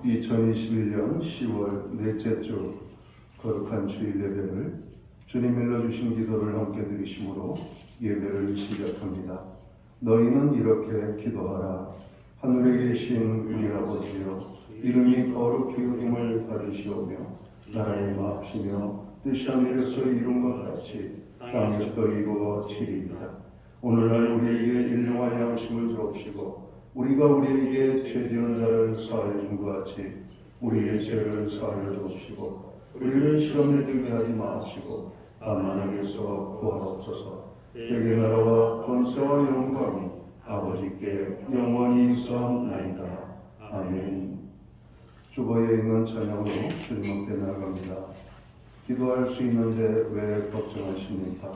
2021년 10월 넷째 주 거룩한 주일 예배를 주님 일러주신 기도를 함께 드리심으로 예배를 시작합니다. 너희는 이렇게 기도하라. 하늘에 계신 우리 아버지여, 이름이 거룩히 여김을 받으시오며 나라의 마옵시며 뜻이 하늘에서 이룬 것 같이 땅에서도 이루어지리이다. 오늘날 우리에게 일용할 양식을 주옵시고 우리가 우리에게 죄 지은 자를 사하여 준 것 같이 우리의 죄를 사하여 주옵시고 우리를 시험에 들게 하지 마옵시고 다만 악에서 구하옵소서. 대개 나라와 권세와 영광이 아버지께 영원히 있사옵나이다. 아멘. 주보에 있는 찬양으로 주님 앞에 나아갑니다. 기도할 수 있는데 왜 걱정하십니까?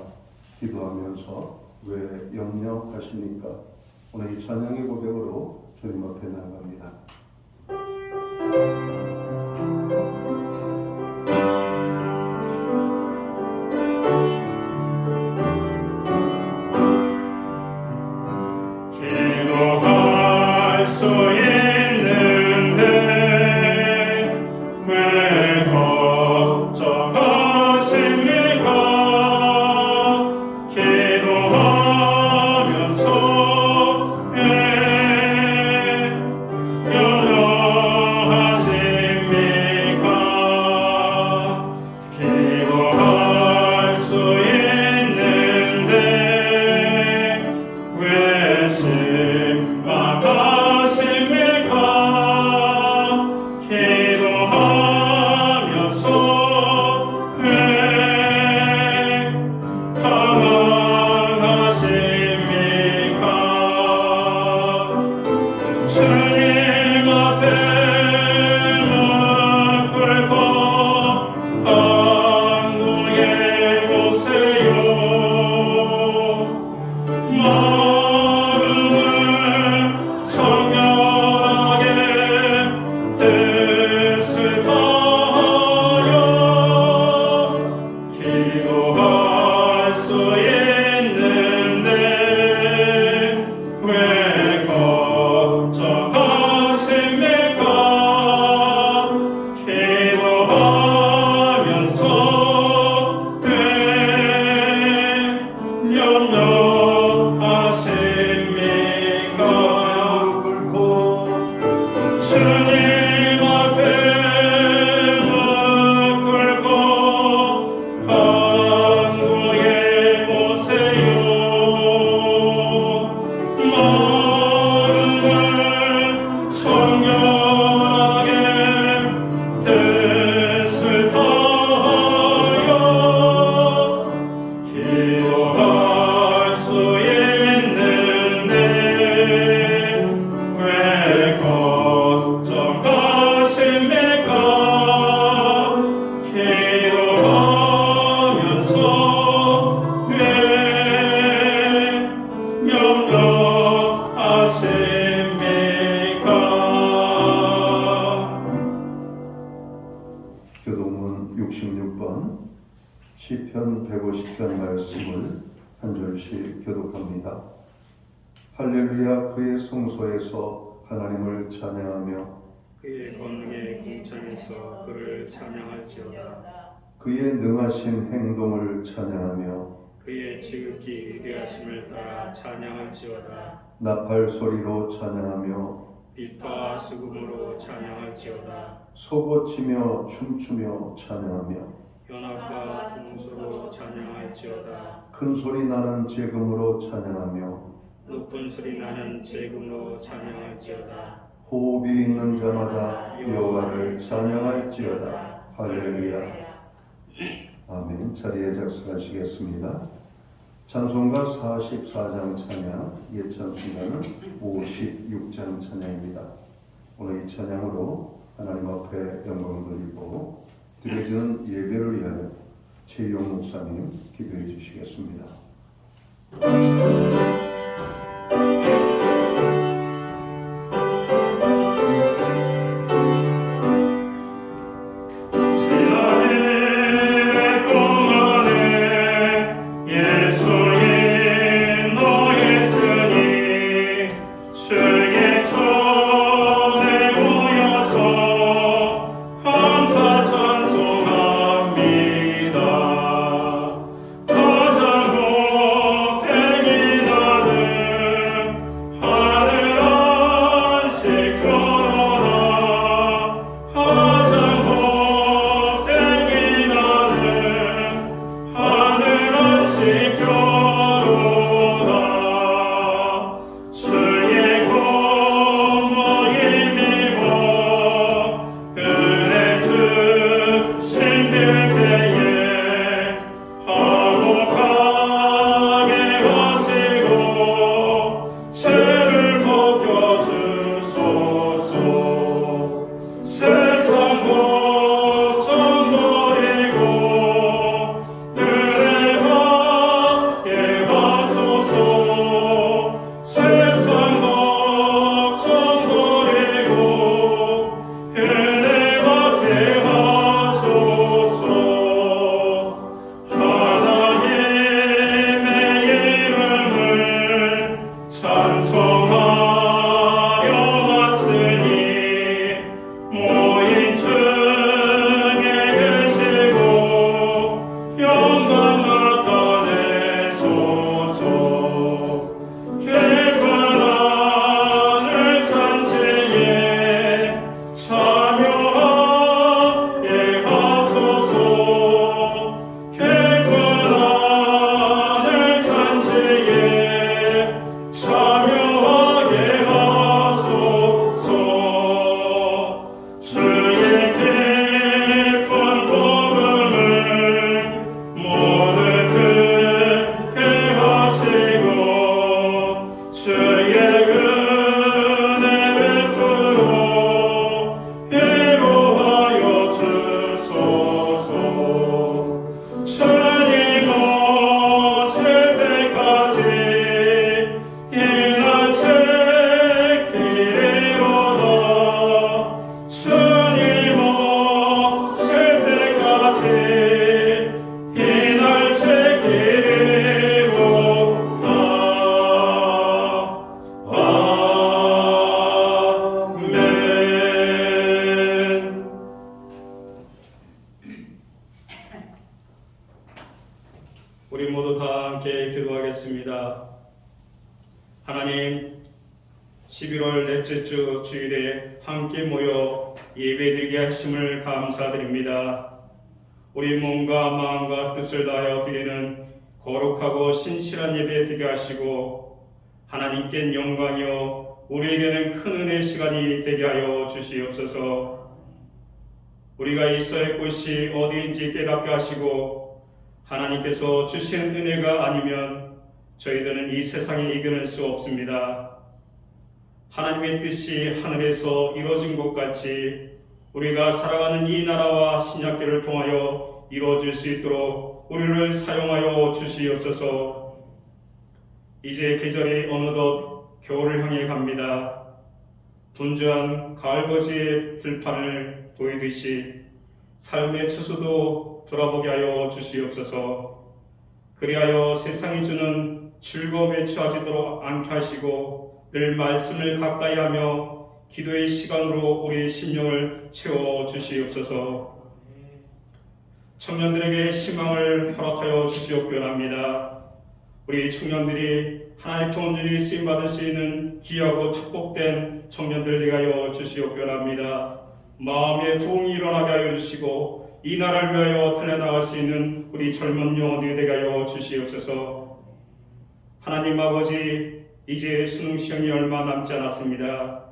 기도하면서 왜 염려하십니까? 오늘 이 찬양의 고백으로 주님 앞에 나아갑니다. 기도할 수 있는데 왜 걱정하십니까? 기도하면서 왜 염려하십니까? 기도할 수 있는데 왜 심박하십니까? 기도하면서 왜 당황하십니까? 주님 앞에 무릎 꿇고 간구해 보세요. 마음을 청결하게 뜻을 다하여 기도할 수 있는데 왜 걱정하십니까? 기도하면서 왜 염려하십니까? 주님 앞에 무릎 꿇고 간구해 보세요. 마음을 청결하게 뜻을 다하여 기도할 수 있는데 왜 걱정하십니까? 기도하면서 왜 염려하십니까? 교동문 66번 시편 150편 말씀을 한 절씩 교독합니다. 할렐루야. 그의 성소에서 하나님을 찬양하며 그의 권능의 궁창에서 그를 찬양할지어다. 그의 능하신 행동을 찬양하며 그의 지극히 위대하심을 따라 찬양할지어다. 나팔 소리로 찬양하며 비파 수금으로 찬양할지어다. 소고치며 춤추며 찬양하며 연합과 동소로 찬양할지어다. 큰 소리 나는 재금으로 찬양하며 높은 소리 나는 재금으로 찬양할지어다. 호흡이 있는 자마다 여호와를 찬양할지어다. 할렐루야. 아멘. 자리에 작성하시겠습니다. 찬송가 44장 찬양, 예찬송가는 56장 찬양입니다. 오늘 이 찬양으로 하나님 앞에 영광을 돌리고 드려지는 예배를 위하여 최용 목사님 기도해 주시겠습니다. 예수님 너의 스님 주의 전에 모여서 11월 넷째 주 주일에 함께 모여 예배드리게 하심을 감사드립니다. 우리 몸과 마음과 뜻을 다하여 드리는 거룩하고 신실한 예배 되게 하시고 하나님께 영광이요 우리에게는 큰 은혜의 시간이 되게 하여 주시옵소서. 우리가 있어야 할 곳이 어디인지 깨닫게 하시고 하나님께서 주신 은혜가 아니면 저희들은 이 세상에 이겨낼 수 없습니다. 하나님의 뜻이 하늘에서 이루어진 것 같이 우리가 살아가는 이 나라와 신약교를 통하여 이루어질 수 있도록 우리를 사용하여 주시옵소서. 이제 계절이 어느덧 겨울을 향해 갑니다. 분주한 가을거지의 들판을 보이듯이 삶의 추수도 돌아보게 하여 주시옵소서. 그리하여 세상이 주는 즐거움에 처하지도록 않게 하시고 늘 말씀을 가까이 하며 기도의 시간으로 우리의 심령을 채워 주시옵소서. 청년들에게 희망을 허락하여 주시옵소서. 우리 청년들이 하나님의 통일이 쓰임받을 수 있는 귀하고 축복된 청년들 되게 하여 주시옵소서. 마음의 부흥이 일어나게 하여 주시고 이 나라를 위하여 달려나갈 수 있는 우리 젊은 영혼들이 되게 하여 주시옵소서. 하나님 아버지, 이제 수능 시험이 얼마 남지 않았습니다.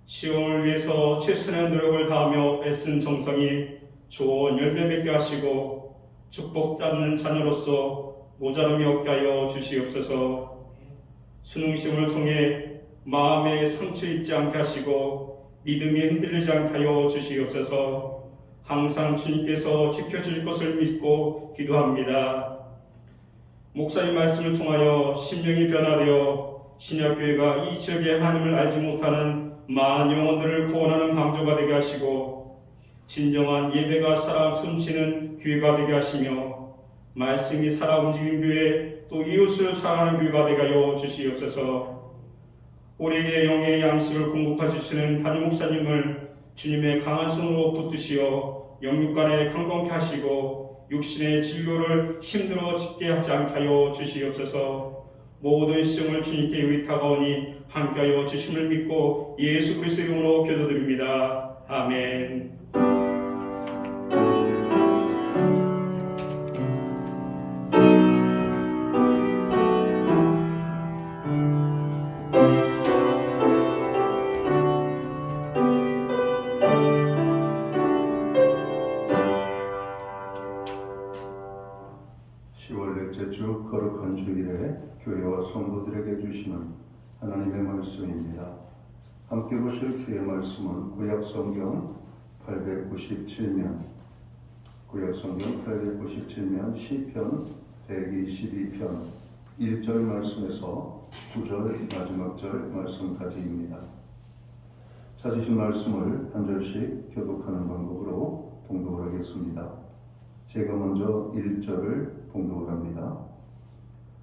시험을 위해서 최선의 노력을 다하며 애쓴 정성이 좋은 열매 맺게 하시고 축복받는 자녀로서 모자람이 없게 하여 주시옵소서. 수능 시험을 통해 마음에 상처 있지 않게 하시고 믿음이 흔들리지 않게 하여 주시옵소서. 항상 주님께서 지켜주실 것을 믿고 기도합니다. 목사님 말씀을 통하여 심령이 변화되어 신약교회가 이 지역의 하나님을 알지 못하는 많은 영혼들을 구원하는 강조가 되게 하시고 진정한 예배가 살아 숨쉬는 교회가 되게 하시며 말씀이 살아 움직이는 교회 또 이웃을 사랑하는 교회가 되게 하여 주시옵소서. 우리에게 영의 양식을 공급해 주시는 담임 목사님을 주님의 강한 손으로 붙드시어 영육간에 강건케 하시고 육신의 진료를 힘들어 짓게 하지 않게 하여 주시옵소서. 모든 시험을 주님께 의탁하오니 함께하여 주심을 믿고 예수 그리스도의 이름으로 기도드립니다. 아멘. 10월 넷째 주 거룩한 주일에 교회와 성도들에게 주시는 하나님의 말씀입니다. 함께 보실 주의 말씀은 구약성경 897면 시편 122편 1절 말씀에서 9절 마지막 절 말씀까지입니다. 찾으신 말씀을 한 절씩 교독하는 방법으로 봉독을 하겠습니다. 제가 먼저 1절을 봉독을 합니다.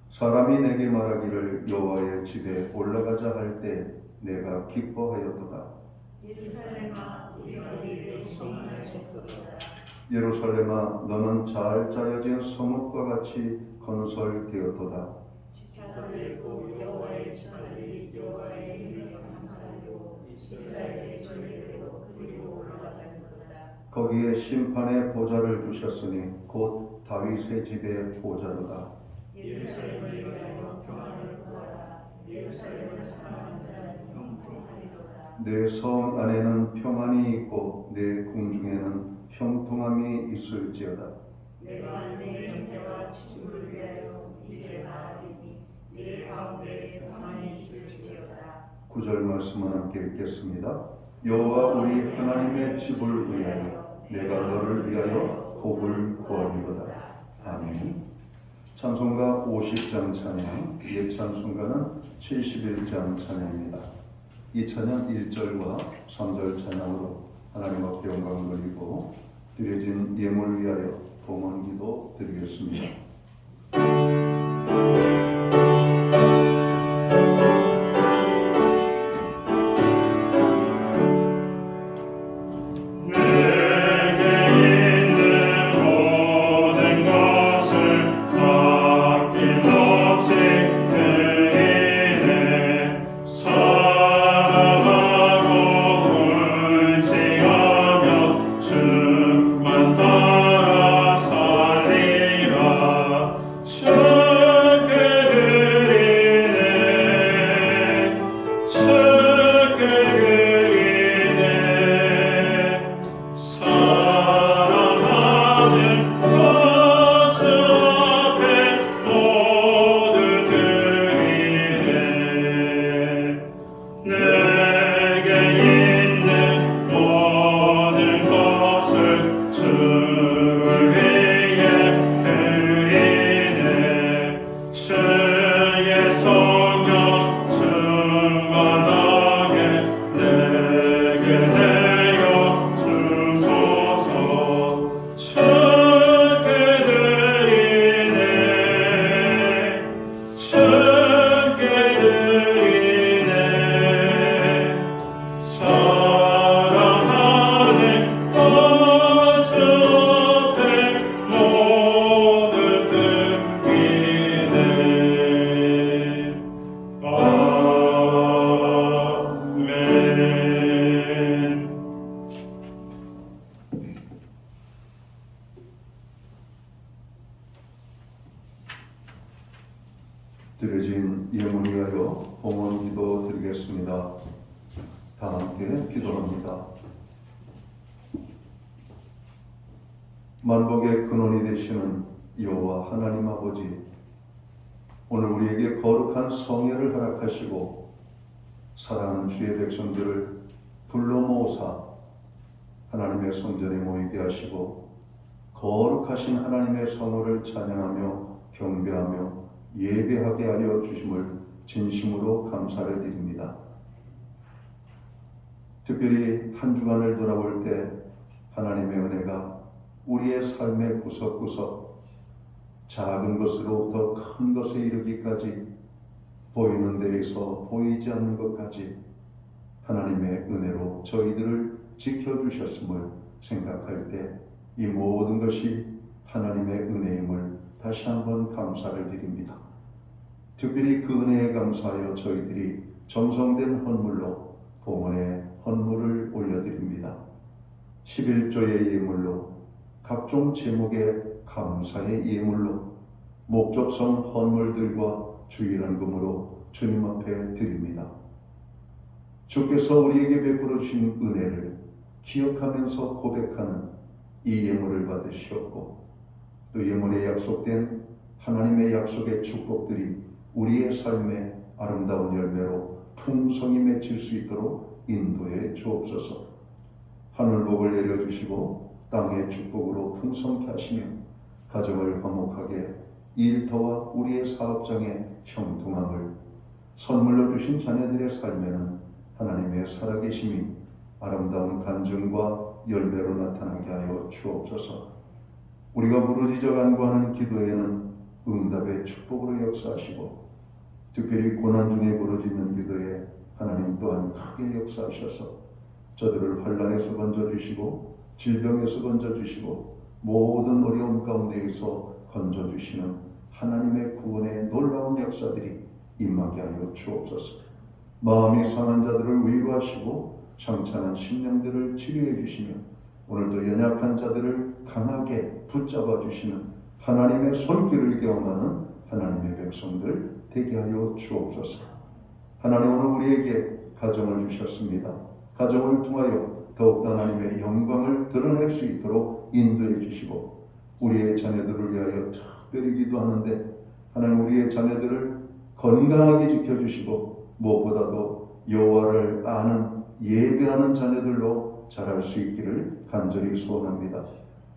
사람이 내게 말하기를 여호와의 집에 올라가자 할 때 내가 기뻐하였도다. 예루살렘아 너는 잘 짜여진 성읍과 같이 건설되었도다. 거기에 심판의 보좌를 두셨으니 곧 다윗의 집의 보좌로다. 내 성 안에는 평안이 있고 내 궁중에는 형통함이 있을지어다. 내가 내 형제와 친구를 위하여 이제 말하리니 내 가운데 평안이 있을지어다. 9절 말씀은 함께 읽겠습니다. 여호와 우리 하나님의 집을 위하여 내가 너를 위하여 복을 구하리로다. 아멘. 찬송가 50장 찬양, 옛 찬송가는 71장 찬양입니다. 이 찬양 1절과 3절 찬양으로 하나님 앞에 영광을 돌리고 드려진 예물 위하여 봉헌기도 드리겠습니다. 아낌없이 드리네 드려진 예물 위하여 봉헌 기도 드리겠습니다. 다 함께 기도합니다. 만복의 근원이 되시는 여호와 하나님 아버지, 오늘 우리에게 거룩한 성회를 허락하시고 사랑하는 주의 백성들을 불러 모으사 하나님의 성전에 모이게 하시고 거룩하신 하나님의 성호를 찬양하며 경배하며 예배하게 하여 주심을 진심으로 감사를 드립니다. 특별히 한 주간을 돌아볼 때 하나님의 은혜가 우리의 삶의 구석구석 작은 것으로부터 큰 것에 이르기까지 보이는 데에서 보이지 않는 것까지 하나님의 은혜로 저희들을 지켜주셨음을 생각할 때 이 모든 것이 하나님의 은혜임을 다시 한번 감사를 드립니다. 특별히 그 은혜에 감사하여 저희들이 정성된 헌물로 봉헌의 헌물을 올려드립니다. 11조의 예물로 각종 제목의 감사의 예물로 목적성 헌물들과 주일헌금으로 주님 앞에 드립니다. 주께서 우리에게 베풀어 주신 은혜를 기억하면서 고백하는 이 예물을 받으시었고 또 예물에 약속된 하나님의 약속의 축복들이 우리의 삶의 아름다운 열매로 풍성히 맺힐 수 있도록 인도해 주옵소서. 하늘복을 내려주시고 땅의 축복으로 풍성케 하시며 가정을 화목하게 일터와 우리의 사업장의 형통함을 선물로 주신 자녀들의 삶에는 하나님의 살아계심이 아름다운 간증과 열매로 나타나게 하여 주옵소서. 우리가 부르짖어 간구하는 기도에는 응답의 축복으로 역사하시고 특별히 고난 중에 부르짖는 기도에 하나님 또한 크게 역사하셔서 저들을 환난에서 건져주시고 질병에서 건져주시고 모든 어려움 가운데에서 건져주시는 하나님의 구원의 놀라운 역사들이 임하게 하여 주옵소서. 마음이 상한 자들을 위로하시고 상처난 심령들을 치료해 주시며 오늘도 연약한 자들을 강하게 붙잡아 주시는 하나님의 손길을 경험하는 하나님의 백성들 되게 하여 주옵소서. 하나님 오늘 우리에게 가정을 주셨습니다. 가정을 통하여 더욱더 하나님의 영광을 드러낼 수 있도록 인도해 주시고 우리의 자녀들을 위하여 특별히 기도하는데 하나님 우리의 자녀들을 건강하게 지켜주시고 무엇보다도 여호와를 아는 예배하는 자녀들로 자랄 수 있기를 간절히 소원합니다.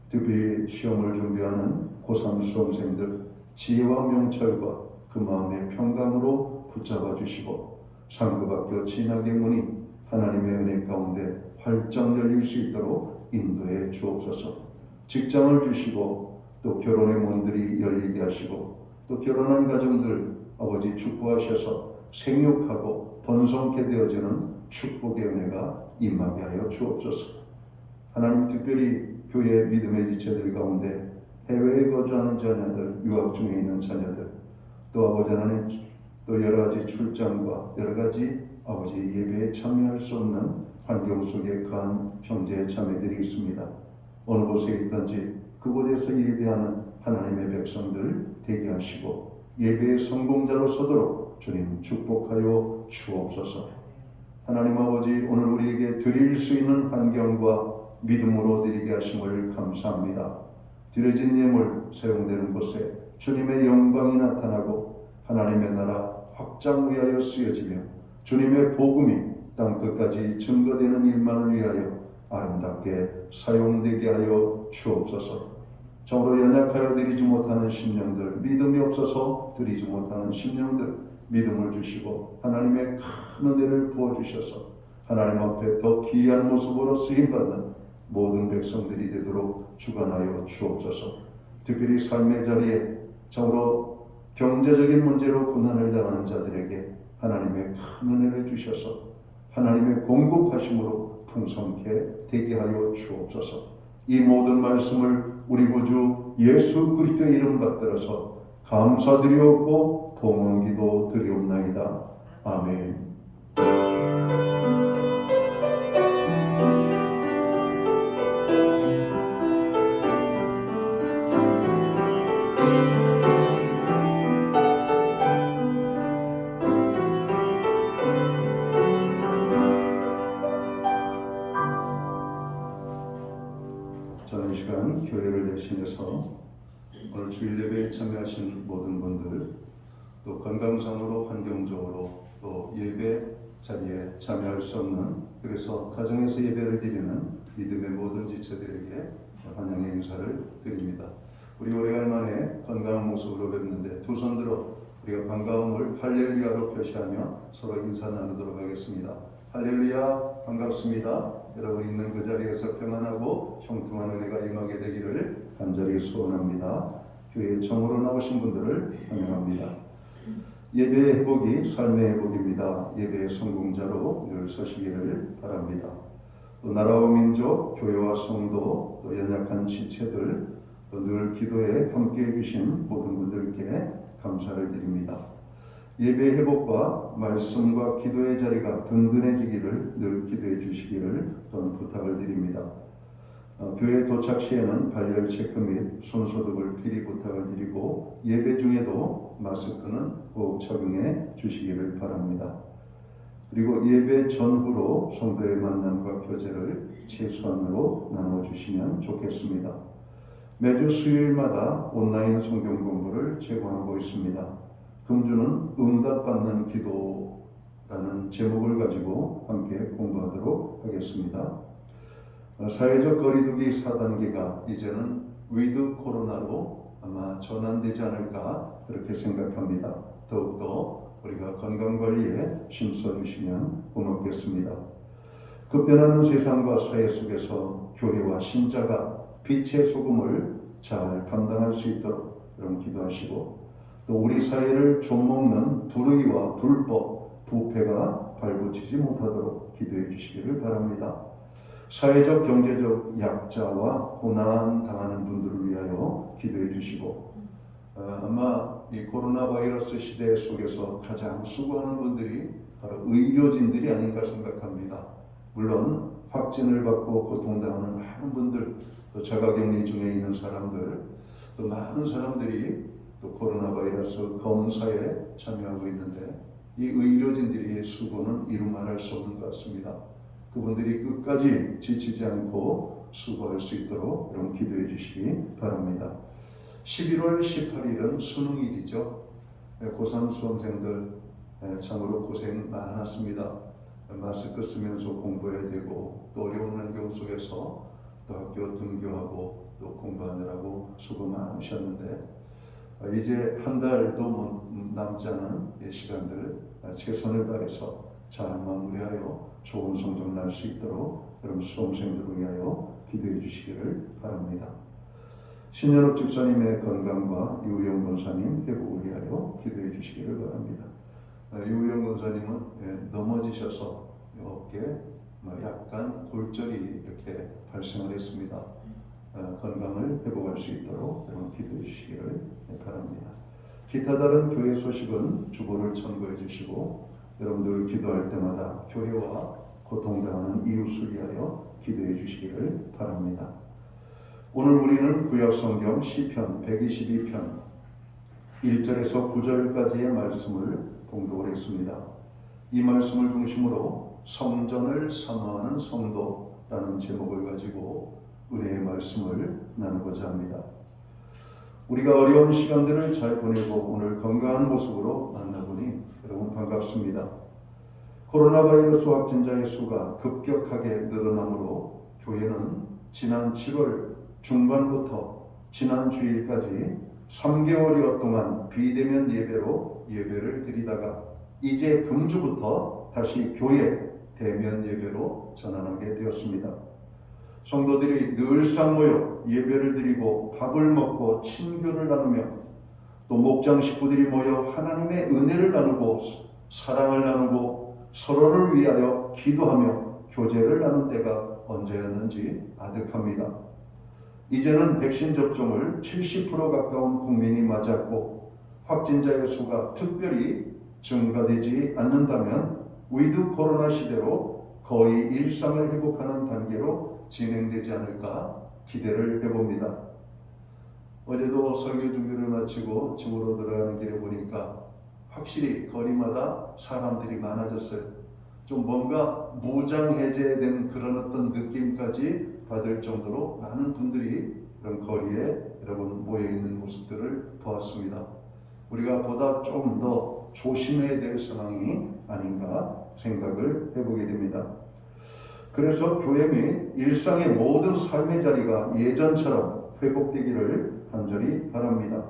특별히 시험을 준비하는 고3 수험생들 지혜와 명철과 그 마음의 평강으로 붙잡아 주시고 상급학교 진학의 문이 하나님의 은혜 가운데 활짝 열릴 수 있도록 인도해 주옵소서. 직장을 주시고 또 결혼의 문들이 열리게 하시고 또 결혼한 가정들 아버지 축복하셔서 생육하고 번성케 되어지는 축복의 은혜가 임하게 하여 주옵소서. 하나님 특별히 교회 믿음의 지체들 가운데 해외에 거주하는 자녀들, 유학 중에 있는 자녀들, 또 아버지 하나님 또 여러 가지 출장과 여러 가지 아버지 예배에 참여할 수 없는 환경 속에 간 형제 자매들이 있습니다. 어느 곳에 있든지 그곳에서 예배하는 하나님의 백성들 되게 하시고 예배의 성공자로 서도록 주님 축복하여 주옵소서. 하나님 아버지 오늘 우리에게 드릴 수 있는 환경과 믿음으로 드리게 하심을 감사합니다. 드려진 예물 사용되는 곳에 주님의 영광이 나타나고 하나님의 나라 확장 위하여 쓰여지며 주님의 복음이 땅끝까지 증거되는 일만을 위하여 아름답게 사용되게 하여 주옵소서. 정으로 연약하여 드리지 못하는 심령들, 믿음이 없어서 드리지 못하는 심령들 믿음을 주시고 하나님의 큰 은혜를 부어주셔서 하나님 앞에 더 귀한 모습으로 쓰임받는 모든 백성들이 되도록 주관하여 주옵소서. 특별히 삶의 자리에 정으로 경제적인 문제로 고난을 당하는 자들에게 하나님의 큰 은혜를 주셔서 하나님의 공급하심으로 풍성케 되게 하여 주옵소서. 이 모든 말씀을 우리 구주 예수 그리스도의 이름 받들어서 감사드리옵고 봉헌기도 드리옵나이다. 아멘. 저는 이 시간 교회를 대신해서 오늘 주일 예배에 참여하신 모든 분들, 또 건강상으로 환경적으로 또 예배 자리에 참여할 수 없는, 그래서 가정에서 예배를 드리는 믿음의 모든 지체들에게 환영의 인사를 드립니다. 우리 오래간 만에 건강한 모습으로 뵙는데 두 손 들어 우리가 반가움을 할렐루야로 표시하며 서로 인사 나누도록 하겠습니다. 할렐루야, 반갑습니다. 여러분 있는 그 자리에서 평안하고 형통한 은혜가 임하게 되기를 간절히 소원합니다. 교회에 처음으로 나오신 분들을 환영합니다. 예배의 회복이 삶의 회복입니다. 예배의 성공자로 늘 서시기를 바랍니다. 또 나라와 민족, 교회와 성도, 또 연약한 지체들, 또 늘 기도에 함께해 주신 모든 분들께 감사를 드립니다. 예배 회복과 말씀과 기도의 자리가 든든해지기를 늘 기도해 주시기를 또한 부탁을 드립니다. 교회 도착 시에는 발열 체크 및 손소독을 필히 부탁을 드리고 예배 중에도 마스크는 꼭 착용해 주시기를 바랍니다. 그리고 예배 전후로 성도의 만남과 교제를 최소한으로 나눠주시면 좋겠습니다. 매주 수요일마다 온라인 성경 공부를 제공하고 있습니다. 금주는 응답받는 기도라는 제목을 가지고 함께 공부하도록 하겠습니다. 사회적 거리두기 4단계가 이제는 위드 코로나로 아마 전환되지 않을까 그렇게 생각합니다. 더욱더 우리가 건강관리에 힘써주시면 고맙겠습니다. 급변하는 세상과 사회 속에서 교회와 신자가 빛의 소금을 잘 감당할 수 있도록 그런 기도하시고, 또 우리 사회를 좀먹는 불의와 불법, 부패가 발붙이지 못하도록 기도해 주시기를 바랍니다. 사회적 경제적 약자와 고난 당하는 분들을 위하여 기도해 주시고, 아마 이 코로나 바이러스 시대 속에서 가장 수고하는 분들이 바로 의료진들이 아닌가 생각합니다. 물론 확진을 받고 고통당하는 많은 분들, 또 자가격리 중에 있는 사람들, 또 많은 사람들이 또 코로나 바이러스 검사에 참여하고 있는데 이 의료진들의 수고는 이루 말할 수 없는 것 같습니다. 그분들이 끝까지 지치지 않고 수고할 수 있도록 여러분 기도해 주시기 바랍니다. 11월 18일은 수능일이죠. 고3 수험생들 참으로 고생 많았습니다. 마스크 쓰면서 공부해야 되고 또 어려운 환경 속에서 또 학교 등교하고 또 공부하느라고 수고 많으셨는데 이제 한 달도 남지 않은 시간들 최선을 다해서 잘 마무리하여 좋은 성적 날 수 있도록 여러분 수험생들을 위하여 기도해 주시기를 바랍니다. 신현욱 집사님의 건강과 유영 권사님 회복을 위하여 기도해 주시기를 바랍니다. 유영 권사님은 넘어지셔서 어깨에 약간 골절이 이렇게 발생을 했습니다. 건강을 회복할 수 있도록 여러분 기도해 주시기를 바랍니다. 기타 다른 교회 소식은 주보를 참고해 주시고 여러분들 기도할 때마다 교회와 고통당하는 이웃을 위하여 기도해 주시기를 바랍니다. 오늘 우리는 구약성경 시편 122편 1절에서 9절까지의 말씀을 봉독을 했습니다. 이 말씀을 중심으로 성전을 사모하는 성도라는 제목을 가지고 은혜의 말씀을 나누고자 합니다. 우리가 어려운 시간들을 잘 보내고 오늘 건강한 모습으로 만나보니 여러분 반갑습니다. 코로나 바이러스 확진자의 수가 급격하게 늘어나므로 교회는 지난 7월 중반부터 지난 주일까지 3개월여 동안 비대면 예배로 예배를 드리다가 이제 금주부터 다시 교회 대면 예배로 전환하게 되었습니다. 성도들이 늘상 모여 예배를 드리고 밥을 먹고 친교를 나누며 또 목장 식구들이 모여 하나님의 은혜를 나누고 사랑을 나누고 서로를 위하여 기도하며 교제를 나눈 때가 언제였는지 아득합니다. 이제는 백신 접종을 70% 가까운 국민이 맞았고 확진자의 수가 특별히 증가되지 않는다면 위드 코로나 시대로 거의 일상을 회복하는 단계로 진행되지 않을까 기대를 해봅니다. 어제도 설교 준비를 마치고 집으로 들어가는 길에 보니까 확실히 거리마다 사람들이 많아졌어요. 좀 뭔가 무장 해제된 그런 어떤 느낌까지 선물까지 받을 정도로 많은 분들이 그런 거리에 여러분 모여 있는 모습들을 보았습니다. 우리가 보다 좀 더 조심해야 될 상황이 아닌가 생각을 해보게 됩니다. 그래서 교회 및 일상의 모든 삶의 자리가 예전처럼 회복되기를 간절히 바랍니다.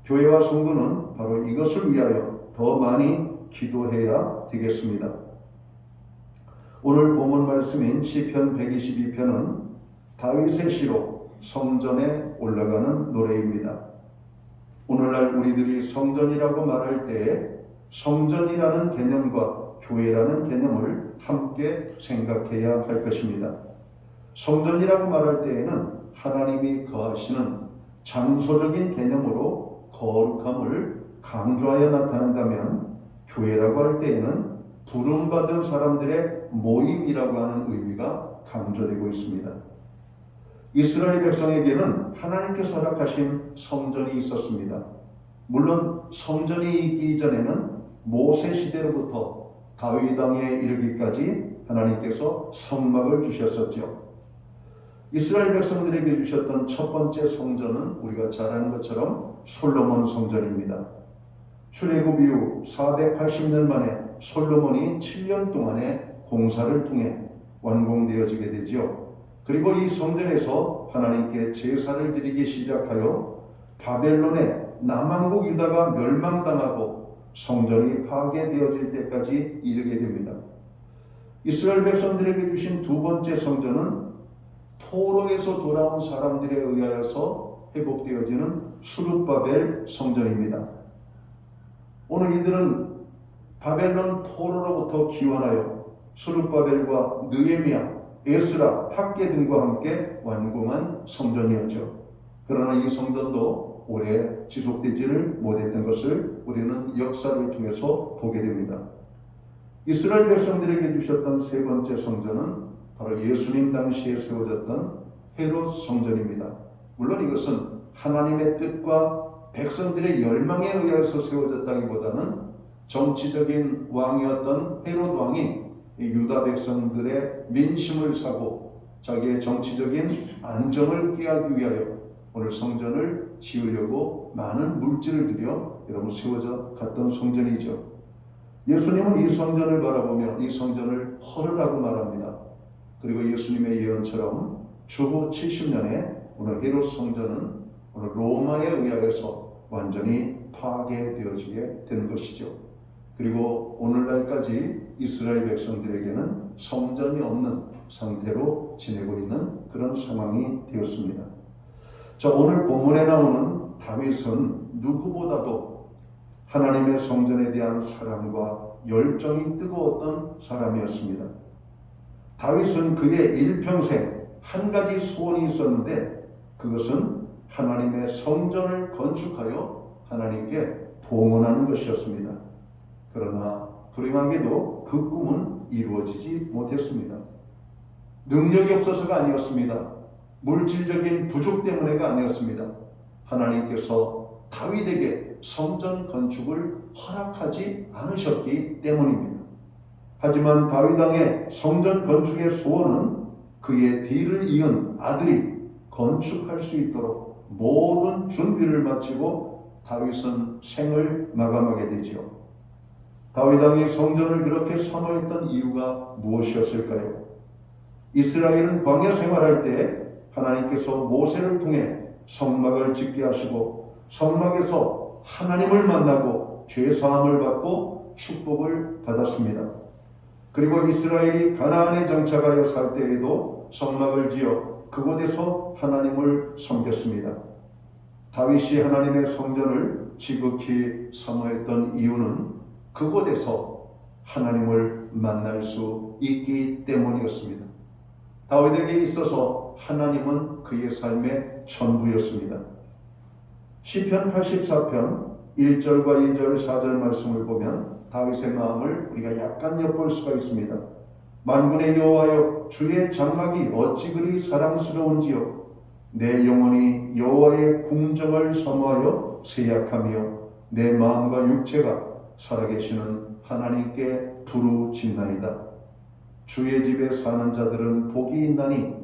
교회와 성도는 바로 이것을 위하여 더 많이 기도해야 되겠습니다. 오늘 본문 말씀인 시편 122편은 다윗의 시로 성전에 올라가는 노래입니다. 오늘날 우리들이 성전이라고 말할 때 성전이라는 개념과 교회라는 개념을 함께 생각해야 할 것입니다. 성전이라고 말할 때에는 하나님이 거하시는 장소적인 개념으로 거룩함을 강조하여 나타낸다면, 교회라고 할 때에는 부름받은 사람들의 모임이라고 하는 의미가 강조되고 있습니다. 이스라엘 백성에게는 하나님께서 허락하신 성전이 있었습니다. 물론 성전이 있기 이전에는 모세 시대로부터 다윗 왕에 이르기까지 하나님께서 성막을 주셨었죠. 이스라엘 백성들에게 주셨던 첫 번째 성전은 우리가 잘 아는 것처럼 솔로몬 성전입니다. 출애굽 이후 480년 만에 솔로몬이 7년 동안의 공사를 통해 완공되어지게 되죠. 그리고 이 성전에서 하나님께 제사를 드리기 시작하여 바벨론의 남왕국 유다가 멸망당하고 성전이 파괴되어질 때까지 이르게 됩니다. 이스라엘 백성들에게 주신 두 번째 성전은 토로에서 돌아온 사람들에 의하여서 회복되어지는 수룹바벨 성전입니다. 오늘 이들은 바벨론 토로로부터 기원하여 수룹바벨과 느헤미야, 에스라, 학개 등과 함께 완공한 성전이었죠. 그러나 이 성전도 오래 지속되지를 못했던 것을 우리는 역사를 통해서 보게 됩니다. 이스라엘 백성들에게 주셨던 세 번째 성전은 바로 예수님 당시에 세워졌던 헤롯 성전입니다. 물론 이것은 하나님의 뜻과 백성들의 열망에 의해서 세워졌다기보다는 정치적인 왕이었던 헤롯 왕이 유다 백성들의 민심을 사고 자기의 정치적인 안정을 꾀하기 위하여 오늘 성전을 지으려고 많은 물질을 들여 여러분 세워져 갔던 성전이죠. 예수님은 이 성전을 바라보며 이 성전을 허르라고 말합니다. 그리고 예수님의 예언처럼 주후 70년에 오늘 헤롯 성전은 오늘 로마에 의하여서 완전히 파괴되어지게 되는 것이죠. 그리고 오늘날까지 이스라엘 백성들에게는 성전이 없는 상태로 지내고 있는 그런 상황이 되었습니다. 자, 오늘 본문에 나오는 다윗은 누구보다도 하나님의 성전에 대한 사랑과 열정이 뜨거웠던 사람이었습니다. 다윗은 그의 일평생 한 가지 소원이 있었는데 그것은 하나님의 성전을 건축하여 하나님께 봉헌하는 것이었습니다. 그러나 불행하게도 그 꿈은 이루어지지 못했습니다. 능력이 없어서가 아니었습니다. 물질적인 부족 때문에가 아니었습니다. 하나님께서 다윗에게 성전 건축을 허락하지 않으셨기 때문입니다. 하지만 다윗 왕의 성전 건축의 소원은 그의 뒤를 이은 아들이 건축할 수 있도록 모든 준비를 마치고 다윗은 생을 마감하게 되지요. 다윗 왕이 성전을 그렇게 선호했던 이유가 무엇이었을까요? 이스라엘은 광야 생활할 때 하나님께서 모세를 통해 성막을 짓게 하시고 성막에서 하나님을 만나고 죄사함을 받고 축복을 받았습니다. 그리고 이스라엘이 가나안에 정착하여 살 때에도 성막을 지어 그곳에서 하나님을 섬겼습니다. 다윗이 하나님의 성전을 지극히 사모했던 이유는 그곳에서 하나님을 만날 수 있기 때문이었습니다. 다윗에게 있어서 하나님은 그의 삶의 전부였습니다. 시편 84편 1절과 2절 4절 말씀을 보면 다윗의 마음을 우리가 약간 엿볼 수가 있습니다. 만군의 여호와여, 주의 장막이 어찌 그리 사랑스러운지요. 내 영혼이 여호와의 궁정을 사모하여 세약하며 내 마음과 육체가 살아계시는 하나님께 부르짖나이다. 주의 집에 사는 자들은 복이 있나니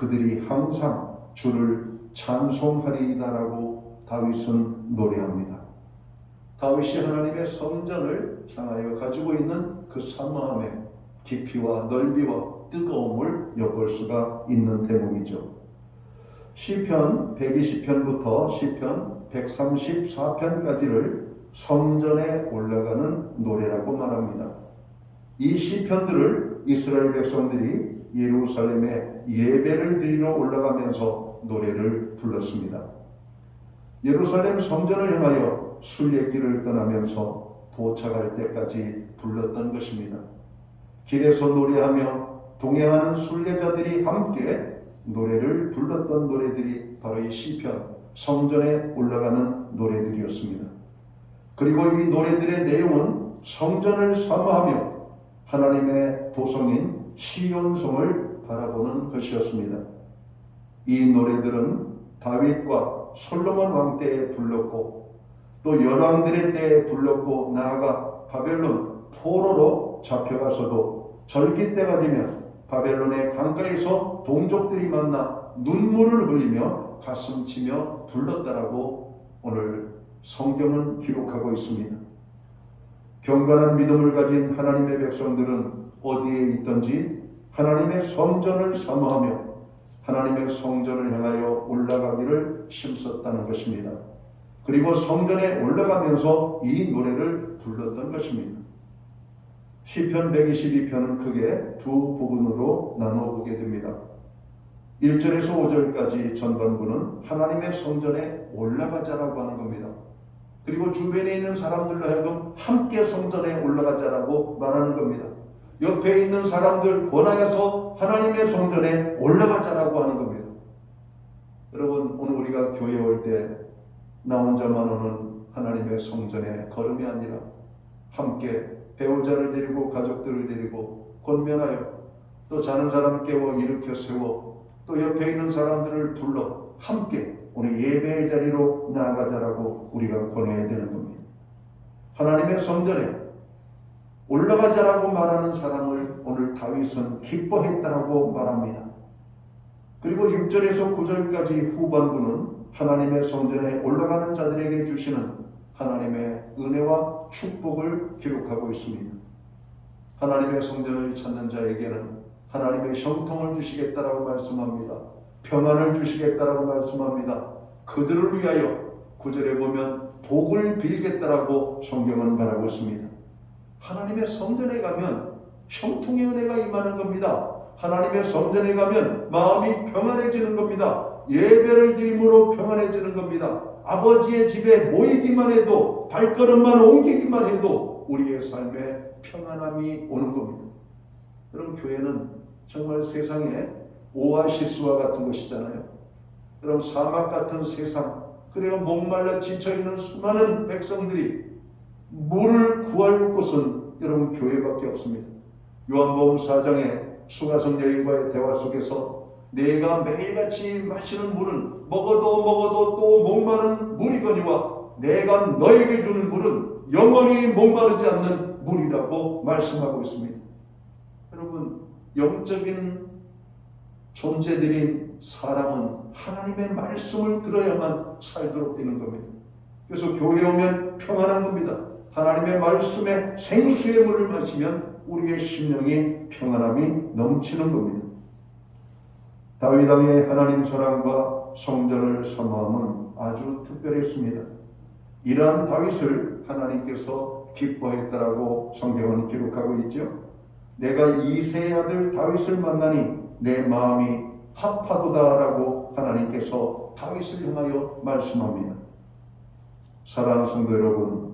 그들이 항상 주를 찬송하리이다라고 다윗은 노래합니다. 다윗이 하나님의 성전을 향하여 가지고 있는 그 사모함의 깊이와 넓이와 뜨거움을 엿볼 수가 있는 대목이죠. 시편 120편부터 시편 134편까지를 성전에 올라가는 노래라고 말합니다. 이 시편들을 이스라엘 백성들이 예루살렘에 예배를 드리러 올라가면서 노래를 불렀습니다. 예루살렘 성전을 향하여 순례길을 떠나면서 도착할 때까지 불렀던 것입니다. 길에서 노래하며 동행하는 순례자들이 함께 노래를 불렀던 노래들이 바로 이 시편, 성전에 올라가는 노래들이었습니다. 그리고 이 노래들의 내용은 성전을 사모하며 하나님의 도성인 시온성을 바라보는 것이었습니다. 이 노래들은 다윗과 솔로몬 왕 때에 불렀고 또 열왕들의 때에 불렀고 나아가 바벨론 포로로 잡혀가서도 절기 때가 되면 바벨론의 강가에서 동족들이 만나 눈물을 흘리며 가슴치며 불렀다라고 오늘 성경은 기록하고 있습니다. 경건한 믿음을 가진 하나님의 백성들은 어디에 있든지 하나님의 성전을 사모하며 하나님의 성전을 향하여 올라가기를 힘썼다는 것입니다. 그리고 성전에 올라가면서 이 노래를 불렀던 것입니다. 시편 122편은 크게 두 부분으로 나눠보게 됩니다. 1절에서 5절까지 전반부는 하나님의 성전에 올라가자라고 하는 겁니다. 그리고 주변에 있는 사람들로 하여금 함께 성전에 올라가자라고 말하는 겁니다. 옆에 있는 사람들 권하여서 하나님의 성전에 올라가자라고 하는 겁니다. 여러분, 오늘 우리가 교회에 올 때 나 혼자만 오는 하나님의 성전에 걸음이 아니라 함께 배우자를 데리고 가족들을 데리고 권면하여 또 자는 사람 깨워 일으켜 세워 또 옆에 있는 사람들을 불러 함께 오늘 예배의 자리로 나아가자라고 우리가 권해야 되는 겁니다. 하나님의 성전에 올라가자라고 말하는 사람을 오늘 다윗은 기뻐했다라고 말합니다. 그리고 6절에서 9절까지 후반부는 하나님의 성전에 올라가는 자들에게 주시는 하나님의 은혜와 축복을 기록하고 있습니다. 하나님의 성전을 찾는 자에게는 하나님의 형통을 주시겠다라고 말씀합니다. 평안을 주시겠다라고 말씀합니다. 그들을 위하여 9절에 보면 복을 빌겠다라고 성경은 말하고 있습니다. 하나님의 성전에 가면 형통의 은혜가 임하는 겁니다. 하나님의 성전에 가면 마음이 평안해지는 겁니다. 예배를 드림으로 평안해지는 겁니다. 아버지의 집에 모이기만 해도 발걸음만 옮기기만 해도 우리의 삶에 평안함이 오는 겁니다. 여러분, 교회는 정말 세상에 오아시스와 같은 곳이잖아요. 여러분, 사막 같은 세상, 그리고 목말라 지쳐있는 수많은 백성들이 물을 구할 곳은 여러분 교회밖에 없습니다. 요한복음 4장에 수가성 여인과의 대화 속에서 내가 매일같이 마시는 물은 먹어도 또 목마른 물이거니와 내가 너에게 주는 물은 영원히 목마르지 않는 물이라고 말씀하고 있습니다. 여러분, 영적인 존재들인 사람은 하나님의 말씀을 들어야만 살도록 되는 겁니다. 그래서 교회에 오면 평안한 겁니다. 하나님의 말씀에 생수의 물을 마시면 우리의 심령이 평안함이 넘치는 겁니다. 다윗 왕의 하나님 사랑과 성전을 사모함은 아주 특별했습니다. 이러한 다윗을 하나님께서 기뻐했다라고 성경은 기록하고 있죠. 내가 이새의 아들 다윗을 만나니 내 마음이 합하도다라고 하나님께서 다윗을 향하여 말씀합니다. 사랑하는 성도 여러분,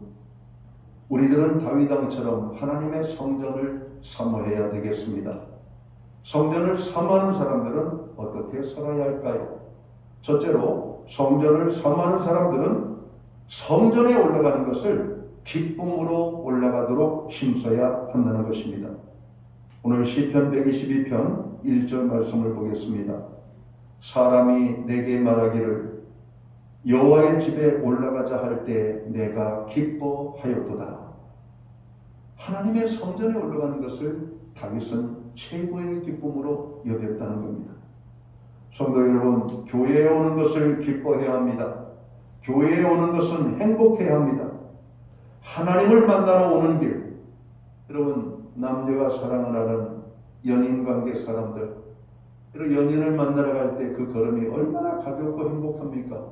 우리들은 다윗 왕처럼 하나님의 성전을 사모해야 되겠습니다. 성전을 사모하는 사람들은 어떻게 살아야 할까요? 첫째로, 성전을 사모하는 사람들은 성전에 올라가는 것을 기쁨으로 올라가도록 힘써야 한다는 것입니다. 오늘 시편 122편 1절 말씀을 보겠습니다. 사람이 내게 말하기를 여호와의 집에 올라가자 할 때 내가 기뻐하였도다. 하나님의 성전에 올라가는 것을 다윗은 최고의 기쁨으로 여겼다는 겁니다. 성도 여러분, 교회에 오는 것을 기뻐해야 합니다. 교회에 오는 것은 행복해야 합니다. 하나님을 만나러 오는 길, 여러분, 남녀가 사랑을 하는 연인관계 사람들, 여러분, 연인을 만나러 갈 때 그 걸음이 얼마나 가볍고 행복합니까?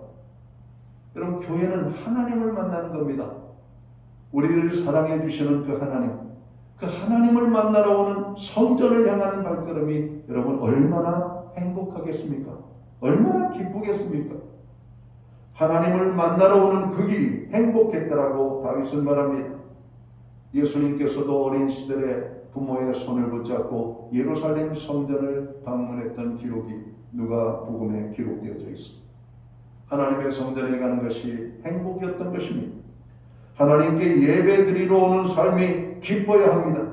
여러분, 교회는 하나님을 만나는 겁니다. 우리를 사랑해 주시는 그 하나님, 그 하나님을 만나러 오는 성전을 향하는 발걸음이 여러분 얼마나 행복하겠습니까? 얼마나 기쁘겠습니까? 하나님을 만나러 오는 그 길이 행복했다라고 다윗은 말합니다. 예수님께서도 어린 시절에 부모의 손을 붙잡고 예루살렘 성전을 방문했던 기록이 누가복음에 기록되어져 있습니다. 하나님의 성전에 가는 것이 행복이었던 것입니다. 하나님께 예배드리러 오는 삶이 기뻐야 합니다.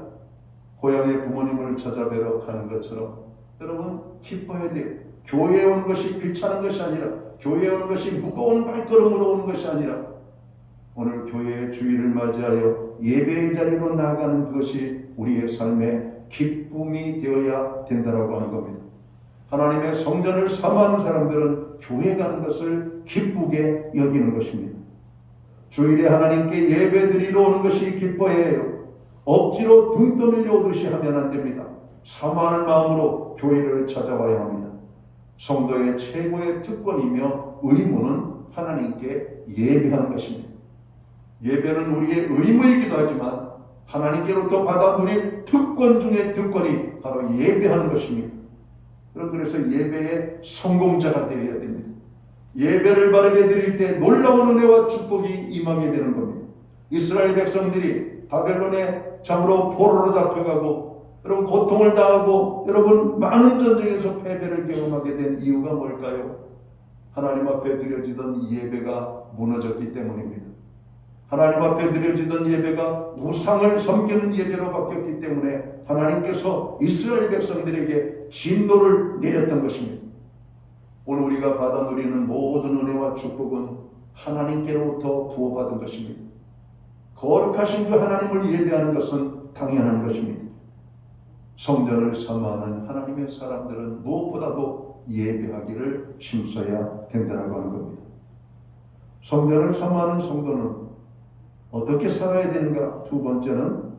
고향의 부모님을 찾아뵈러 가는 것처럼 여러분 기뻐야 돼요. 교회에 오는 것이 귀찮은 것이 아니라, 교회에 오는 것이 무거운 발걸음으로 오는 것이 아니라, 오늘 교회의 주일을 맞이하여 예배의 자리로 나아가는 것이 우리의 삶의 기쁨이 되어야 된다고 하는 겁니다. 하나님의 성전을 사모하는 사람들은 교회 가는 것을 기쁘게 여기는 것입니다. 주일에 하나님께 예배드리러 오는 것이 기뻐해야 해요. 억지로 등 떠밀려 오듯이 하면 안 됩니다. 사모하는 마음으로 교회를 찾아와야 합니다. 성도의 최고의 특권이며 의무는 하나님께 예배하는 것입니다. 예배는 우리의 의무이기도 하지만 하나님께로부터 받아 누린 특권 중의 특권이 바로 예배하는 것입니다. 그래서 예배의 성공자가 되어야 됩니다. 예배를 바르게 드릴 때 놀라운 은혜와 축복이 임하게 되는 겁니다. 이스라엘 백성들이 바벨론의 장으로 포로로 잡혀가고 여러분 고통을 당하고 여러분 많은 전쟁에서 패배를 경험하게 된 이유가 뭘까요? 하나님 앞에 드려지던 예배가 무너졌기 때문입니다. 하나님 앞에 드려지던 예배가 우상을 섬기는 예배로 바뀌었기 때문에 하나님께서 이스라엘 백성들에게 진노를 내렸던 것입니다. 오늘 우리가 받아 누리는 모든 은혜와 축복은 하나님께로부터 부어받은 것입니다. 거룩하신 그 하나님을 예배하는 것은 당연한 것입니다. 성전을 사모하는 하나님의 사람들은 무엇보다도 예배하기를 힘써야 된다고 하는 겁니다. 성전을 사모하는 성도는 어떻게 살아야 되는가? 두 번째는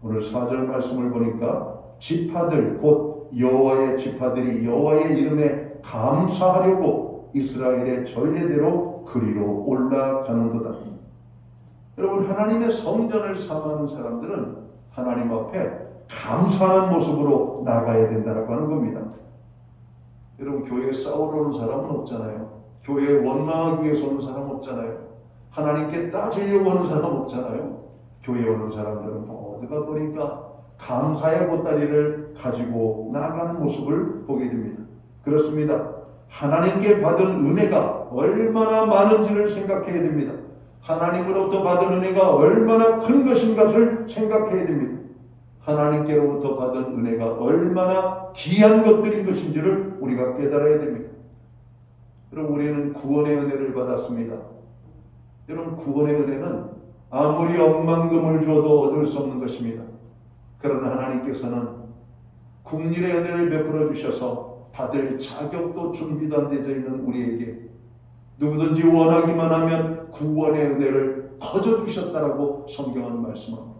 오늘 4절 말씀을 보니까 지파들 곧 여호와의 지파들이 여호와의 이름에 감사하려고 이스라엘의 전례대로 그리로 올라가는도다. 여러분, 하나님의 성전을 사모하는 사람들은 하나님 앞에 감사하는 모습으로 나가야 된다고 하는 겁니다. 여러분, 교회에 싸우러 오는 사람은 없잖아요. 교회에 원망하기 위해서 오는 사람 없잖아요. 하나님께 따지려고 하는 사람 없잖아요. 교회에 오는 사람들은 모두가 보니까 감사의 보따리를 가지고 나아가는 모습을 보게 됩니다. 그렇습니다. 하나님께 받은 은혜가 얼마나 많은지를 생각해야 됩니다. 하나님으로부터 받은 은혜가 얼마나 큰 것인가를 생각해야 됩니다. 하나님께로부터 받은 은혜가 얼마나 귀한 것들인 것인지를 우리가 깨달아야 됩니다. 여러분, 우리는 구원의 은혜를 받았습니다. 여러분, 구원의 은혜는 아무리 억만금을 줘도 얻을 수 없는 것입니다. 그러나 하나님께서는 국률의 은혜를 베풀어 주셔서 받을 자격도 준비도 안 되어 있는 우리에게 누구든지 원하기만 하면 구원의 은혜를 거저 주셨다라고 성경은 말씀합니다.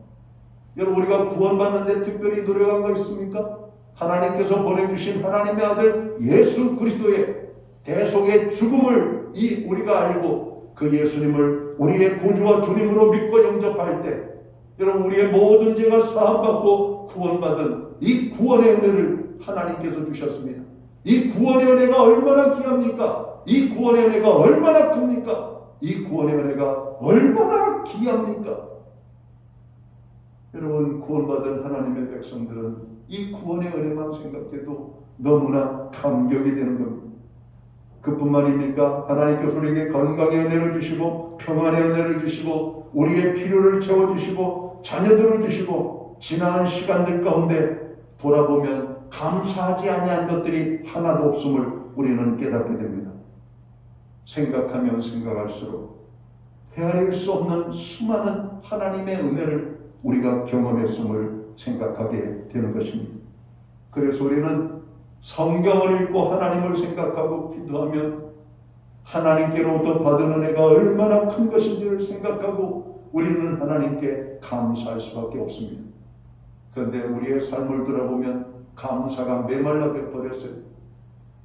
여러분, 우리가 구원받는데 특별히 노력한 거 있습니까? 하나님께서 보내주신 하나님의 아들 예수 그리스도의 대속의 죽음을 우리가 알고 그 예수님을 우리의 구주와 주님으로 믿고 영접할 때 여러분, 우리의 모든 죄가 사함받고 구원받은 이 구원의 은혜를 하나님께서 주셨습니다. 이 구원의 은혜가 얼마나 귀합니까? 이 구원의 은혜가 얼마나 큽니까? 이 구원의 은혜가 얼마나 귀합니까? 여러분, 구원받은 하나님의 백성들은 이 구원의 은혜만 생각해도 너무나 감격이 되는 겁니다. 그뿐만입니까? 하나님께서 우리에게 건강의 은혜를 주시고 평안의 은혜를 주시고 우리의 필요를 채워주시고 자녀들을 주시고 지나간 시간들 가운데 돌아보면 감사하지 아니한 것들이 하나도 없음을 우리는 깨닫게 됩니다. 생각하면 생각할수록 헤아릴 수 없는 수많은 하나님의 은혜를 우리가 경험했음을 생각하게 되는 것입니다. 그래서 우리는 성경을 읽고 하나님을 생각하고 기도하면 하나님께로부터 받은 은혜가 얼마나 큰 것인지를 생각하고 우리는 하나님께 감사할 수밖에 없습니다. 그런데 우리의 삶을 돌아보면 감사가 메말라 버렸어요.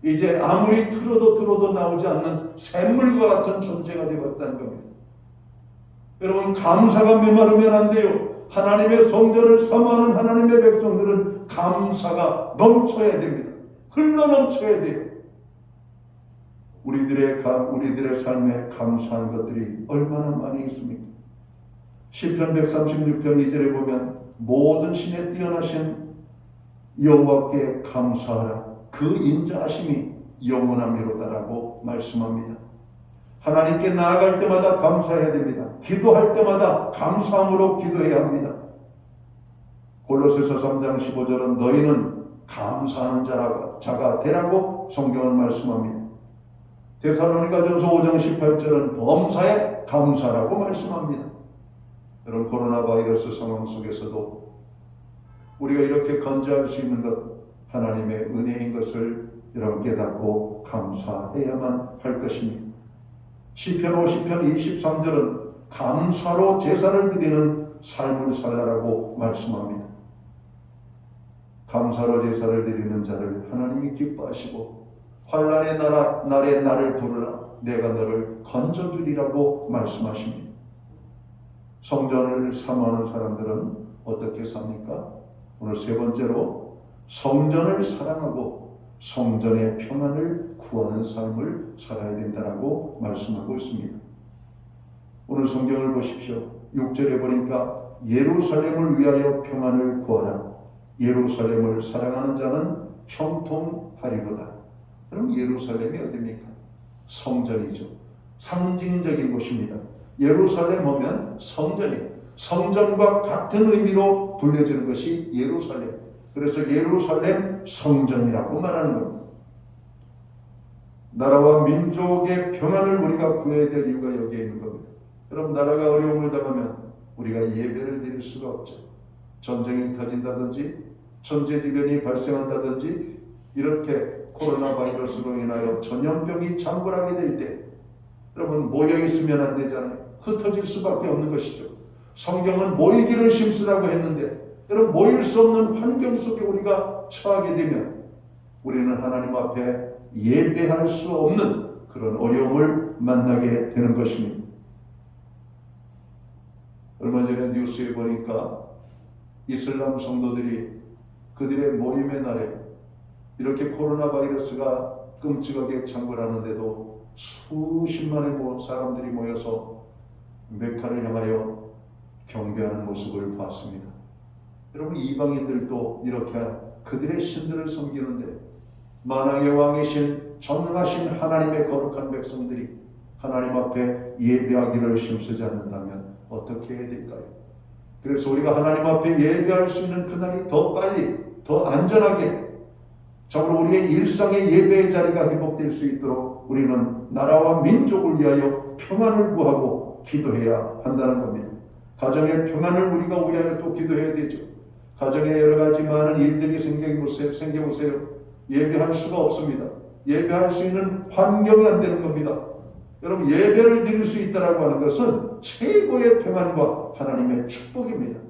이제 아무리 틀어도 나오지 않는 샘물과 같은 존재가 되었다는 겁니다. 여러분, 감사가 메마르면 안 돼요. 하나님의 성전을 사모하는 하나님의 백성들은 감사가 넘쳐야 됩니다. 흘러 넘쳐야 돼요. 우리들의 삶에 감사한 것들이 얼마나 많이 있습니까? 시편 136편 2절에 보면 모든 신에 뛰어나신 여호와께 감사하라. 그 인자하심이 영원함이로다라고 말씀합니다. 하나님께 나아갈 때마다 감사해야 됩니다. 기도할 때마다 감사함으로 기도해야 합니다. 골로새서 3장 15절은 너희는 감사하는 자가 되라고 성경은 말씀합니다. 데살로니가전서 5장 18절은 범사에 감사라고 말씀합니다. 여러분, 코로나 바이러스 상황 속에서도 우리가 이렇게 건재할 수 있는 것 하나님의 은혜인 것을 여러분 깨닫고 감사해야만 할 것입니다. 시편 50편 23절은 감사로 제사를 드리는 삶을 살라라고 말씀합니다. 감사로 제사를 드리는 자를 하나님이 기뻐하시고 환난의 날에 나를 부르라 내가 너를 건져주리라고 말씀하십니다. 성전을 사모하는 사람들은 어떻게 삽니까? 오늘 세 번째로 성전을 사랑하고 성전의 평안을 구하는 삶을 살아야 된다라고 말씀하고 있습니다. 오늘 성경을 보십시오. 6절에 보니까 예루살렘을 위하여 평안을 구하라. 예루살렘을 사랑하는 자는 형통하리로다. 그럼 예루살렘이 어디입니까? 성전이죠. 상징적인 곳입니다. 예루살렘 하면 성전이에요. 성전과 같은 의미로 불려지는 것이 예루살렘. 그래서 예루살렘 성전이라고 말하는 겁니다. 나라와 민족의 평안을 우리가 구해야 될 이유가 여기에 있는 겁니다. 여러분, 나라가 어려움을 당하면 우리가 예배를 드릴 수가 없죠. 전쟁이 터진다든지 천재지변이 발생한다든지 이렇게 코로나 바이러스로 인하여 전염병이 창궐하게 될 때 여러분, 모여있으면 안 되잖아요. 흩어질 수밖에 없는 것이죠. 성경은 모이기를 힘쓰라고 했는데 여러분, 모일 수 없는 환경 속에 우리가 처하게 되면 우리는 하나님 앞에 예배할 수 없는 그런 어려움을 만나게 되는 것입니다. 얼마 전에 뉴스에 보니까 이슬람 성도들이 그들의 모임의 날에 이렇게 코로나 바이러스가 끔찍하게 창궐하는데도 수십만의 사람들이 모여서 메카를 향하여 경배하는 모습을 봤습니다. 여러분, 이방인들도 이렇게 그들의 신들을 섬기는데 만왕의 왕이신 전능하신 하나님의 거룩한 백성들이 하나님 앞에 예배하기를 힘쓰지 않는다면 어떻게 해야 될까요? 그래서 우리가 하나님 앞에 예배할 수 있는 그날이 더 빨리, 더 안전하게 정말 우리의 일상의 예배의 자리가 회복될 수 있도록 우리는 나라와 민족을 위하여 평안을 구하고 기도해야 한다는 겁니다. 가정의 평안을 우리가 위하여 또 기도해야 되죠. 가정에 여러 가지 많은 일들이 생겨보세요. 예배할 수가 없습니다. 예배할 수 있는 환경이 안 되는 겁니다. 여러분, 예배를 드릴 수 있다라고 하는 것은 최고의 평안과 하나님의 축복입니다.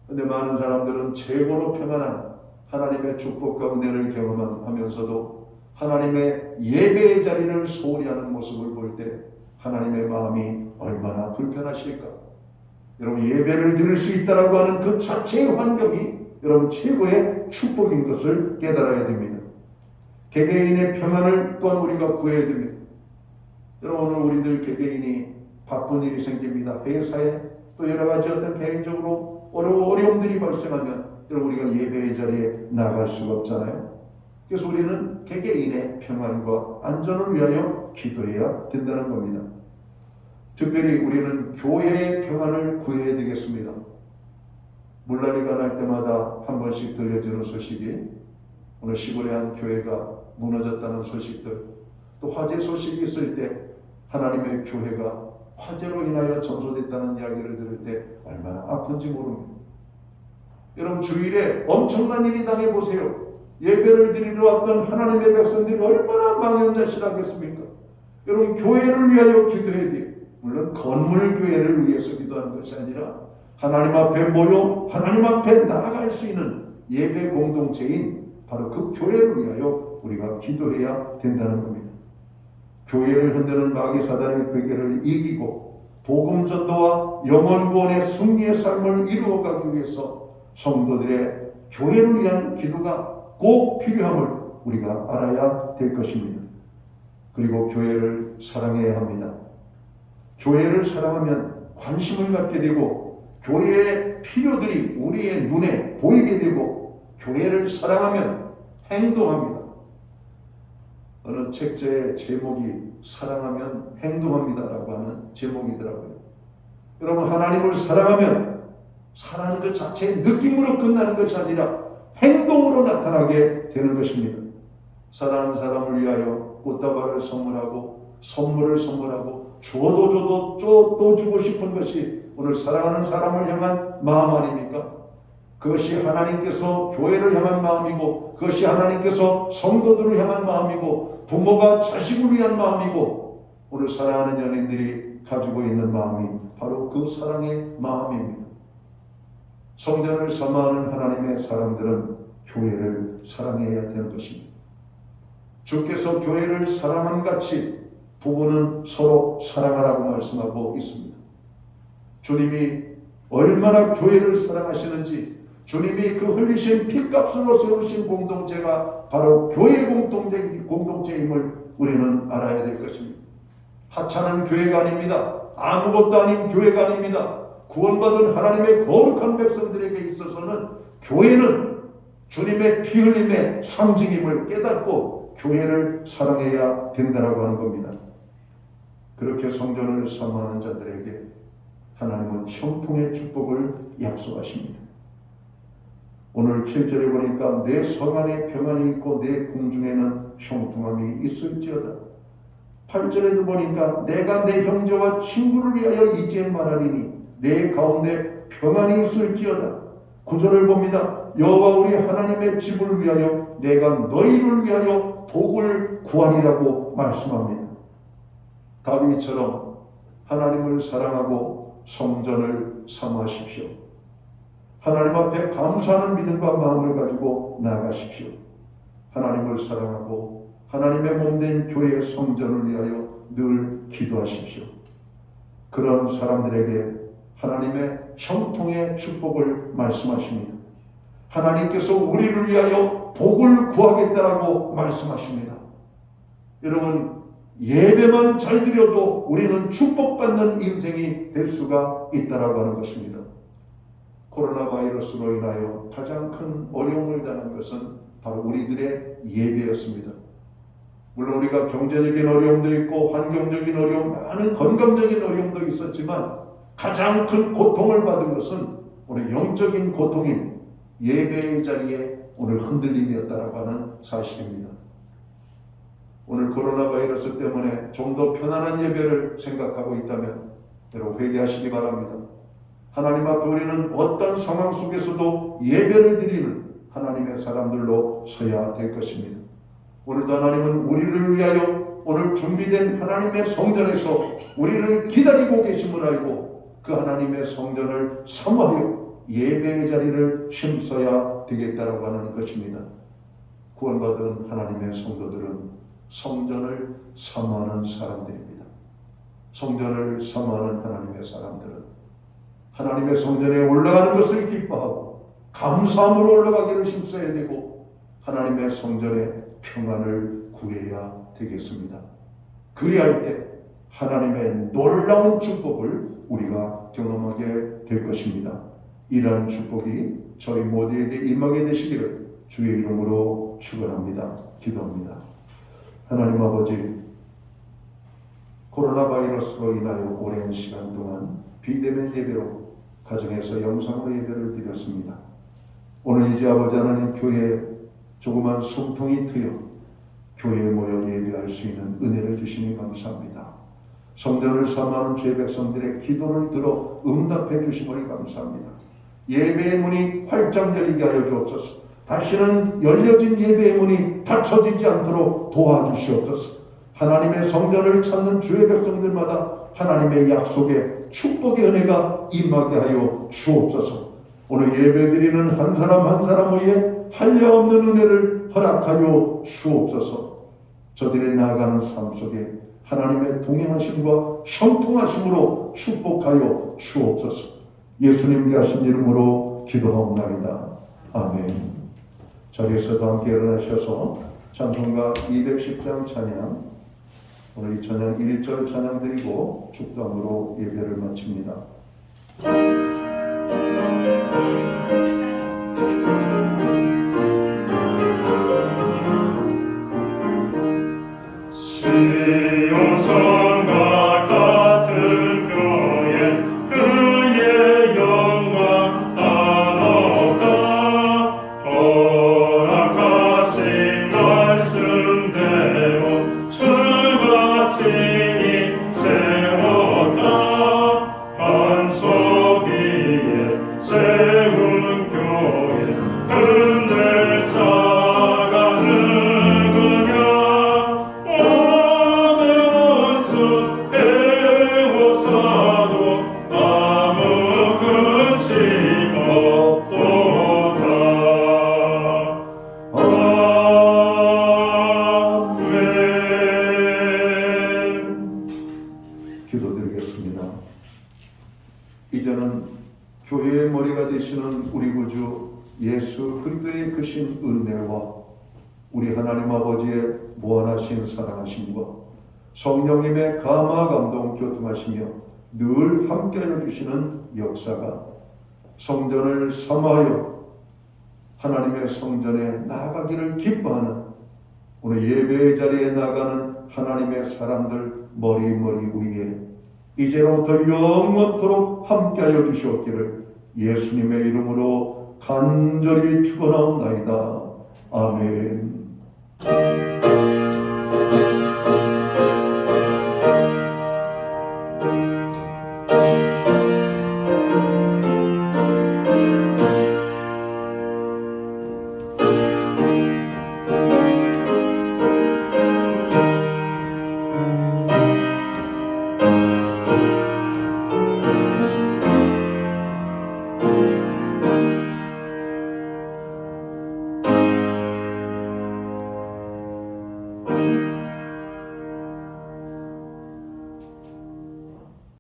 그런데 많은 사람들은 최고로 평안한 하나님의 축복과 은혜를 경험하면서도 하나님의 예배의 자리를 소홀히 하는 모습을 볼 때 하나님의 마음이 얼마나 불편하실까? 여러분, 예배를 드릴 수 있다라고 하는 그 자체의 환경이 여러분 최고의 축복인 것을 깨달아야 됩니다. 개개인의 평안을 또한 우리가 구해야 됩니다. 여러분, 오늘 우리들 개개인이 바쁜 일이 생깁니다. 회사에 또 여러 가지 어떤 개인적으로 어려움들이 발생하면 여러분 우리가 예배의 자리에 나갈 수가 없잖아요. 그래서 우리는 개개인의 평안과 안전을 위하여 기도해야 된다는 겁니다. 특별히 우리는 교회의 평안을 구해야 되겠습니다. 물난리가 날 때마다 한 번씩 들려지는 소식이 오늘 시골의 한 교회가 무너졌다는 소식들, 또 화재 소식이 있을 때 하나님의 교회가 화재로 인하여 전소됐다는 이야기를 들을 때 얼마나 아픈지 모릅니다. 여러분, 주일에 엄청난 일이 당해보세요. 예배를 드리러 왔던 하나님의 백성들이 얼마나 망연자실하겠습니까? 여러분, 교회를 위하여 기도해야 돼요. 물론 건물 교회를 위해서 기도하는 것이 아니라 하나님 앞에 모여 하나님 앞에 나아갈 수 있는 예배 공동체인 바로 그 교회를 위하여 우리가 기도해야 된다는 겁니다. 교회를 흔드는 마귀 사단의 괴계를 이기고 복음 전도와 영혼 구원의 승리의 삶을 이루어가기 위해서 성도들의 교회를 위한 기도가 꼭 필요함을 우리가 알아야 될 것입니다. 그리고 교회를 사랑해야 합니다. 교회를 사랑하면 관심을 갖게 되고 교회의 필요들이 우리의 눈에 보이게 되고 교회를 사랑하면 행동합니다. 어느 책자의 제목이 사랑하면 행동합니다라고 하는 제목이더라고요. 여러분, 하나님을 사랑하면 사랑하는 것 자체의 느낌으로 끝나는 것이 아니라 행동으로 나타나게 되는 것입니다. 사랑하는 사람을 위하여 꽃다발을 선물하고 선물을 선물하고 줘도 또 주고 싶은 것이 오늘 사랑하는 사람을 향한 마음 아닙니까? 그것이 하나님께서 교회를 향한 마음이고 그것이 하나님께서 성도들을 향한 마음이고 부모가 자식을 위한 마음이고 오늘 사랑하는 연인들이 가지고 있는 마음이 바로 그 사랑의 마음입니다. 성전을 사모하는 하나님의 사람들은 교회를 사랑해야 되는 것입니다. 주께서 교회를 사랑함같이 부부는 서로 사랑하라고 말씀하고 있습니다. 주님이 얼마나 교회를 사랑하시는지 주님이 그 흘리신 피값으로 세우신 공동체가 바로 교회 공동체임을 우리는 알아야 될 것입니다. 하찮은 교회가 아닙니다. 아무것도 아닌 교회가 아닙니다. 구원받은 하나님의 거룩한 백성들에게 있어서는 교회는 주님의 피 흘림의 상징임을 깨닫고 교회를 사랑해야 된다라고 하는 겁니다. 그렇게 성전을 사모하는 자들에게 하나님은 형통의 축복을 약속하십니다. 오늘 7절에 보니까 내 성 안에 평안이 있고 내 궁중에는 형통함이 있을지어다. 8절에도 보니까 내가 내 형제와 친구를 위하여 이제 말하리니 내 가운데 평안이 있을지어다. 9절을 봅니다. 여호와 우리 하나님의 집을 위하여 내가 너희를 위하여 복을 구하리라고 말씀합니다. 다윗처럼 하나님을 사랑하고 성전을 사모하십시오. 하나님 앞에 감사하는 믿음과 마음을 가지고 나아가십시오. 하나님을 사랑하고 하나님의 몸된 교회의 성전을 위하여 늘 기도하십시오. 그런 사람들에게 하나님의 형통의 축복을 말씀하십니다. 하나님께서 우리를 위하여 복을 구하겠다라고 말씀하십니다. 여러분, 예배만 잘 드려도 우리는 축복받는 인생이 될 수가 있다라고 하는 것입니다. 코로나 바이러스로 인하여 가장 큰 어려움을 당한 것은 바로 우리들의 예배였습니다. 물론 우리가 경제적인 어려움도 있고 환경적인 어려움, 많은 건강적인 어려움도 있었지만 가장 큰 고통을 받은 것은 오늘 영적인 고통인 예배의 자리에 오늘 흔들림이었다라고 하는 사실입니다. 오늘 코로나 바이러스 때문에 좀 더 편안한 예배를 생각하고 있다면 여러분 회개하시기 바랍니다. 하나님 앞에 우리는 어떤 상황 속에서도 예배를 드리는 하나님의 사람들로 서야 될 것입니다. 오늘도 하나님은 우리를 위하여 오늘 준비된 하나님의 성전에서 우리를 기다리고 계심을 알고 그 하나님의 성전을 사모하여 예배의 자리를 힘써야 되겠다라고 하는 것입니다. 구원받은 하나님의 성도들은 성전을 사모하는 사람들입니다. 성전을 사모하는 하나님의 사람들은 하나님의 성전에 올라가는 것을 기뻐하고 감사함으로 올라가기를 힘써야 되고 하나님의 성전에 평안을 구해야 되겠습니다. 그리할 때 하나님의 놀라운 축복을 우리가 경험하게 될 것입니다. 이러한 축복이 저희 모두에게 임하게 되시기를 주의 이름으로 축원합니다. 기도합니다. 하나님 아버지, 코로나 바이러스로 인하여 오랜 시간 동안 비대면 예배로 가정에서 영상으로 예배를 드렸습니다. 오늘 이제 아버지 하나님 교회에 조그만 숨통이 트여 교회에 모여 예배할 수 있는 은혜를 주시니 감사합니다. 성전을 사모하는 죄 백성들의 기도를 들어 응답해 주심을 감사합니다. 예배의 문이 활짝 열리게 하여 주옵소서. 다시는 열려진 예배의 문이 닫혀지지 않도록 도와주시옵소서. 하나님의 성전을 찾는 주의 백성들마다 하나님의 약속의 축복의 은혜가 임하게 하여 주옵소서. 오늘 예배드리는 한 사람 한 사람 위에 한량없는 은혜를 허락하여 주옵소서. 저들의 나아가는 삶 속에 하나님의 동행하심과 형통하심으로 축복하여 주옵소서. 예수님 귀하신 이름으로 기도하옵나이다. 아멘. 자리에서도 함께 일어나셔서 찬송가 210장 찬양, 오늘 이 찬양 1절 찬양 드리고 축담으로 예배를 마칩니다. 시온성과 같은 교회 그의 영광 한없다. 허락하신 말씀대로 주가 친히 세웠다. 반석 위에 세운 교회 흔들 자가 누구냐. 어느 수 해오사도 아무 근심 없도다. 아멘. 기도드리겠습니다. 이제는 교회의 머리가 되시는 우리 구주 예수 그리스도의 크신 은혜와 우리 하나님 아버지의 무한하신 사랑하심과 성령님의 감화 감동 교통하시며 늘 함께하여 주시는 역사가 성전을 삼하여 하나님의 성전에 나아가기를 기뻐하는 오늘 예배의 자리에 나가는 하나님의 사람들 머리 위에 이제로부터 영원토록 함께하여 주시옵기를 예수님의 이름으로 간절히 축원하옵나이다. 아멘.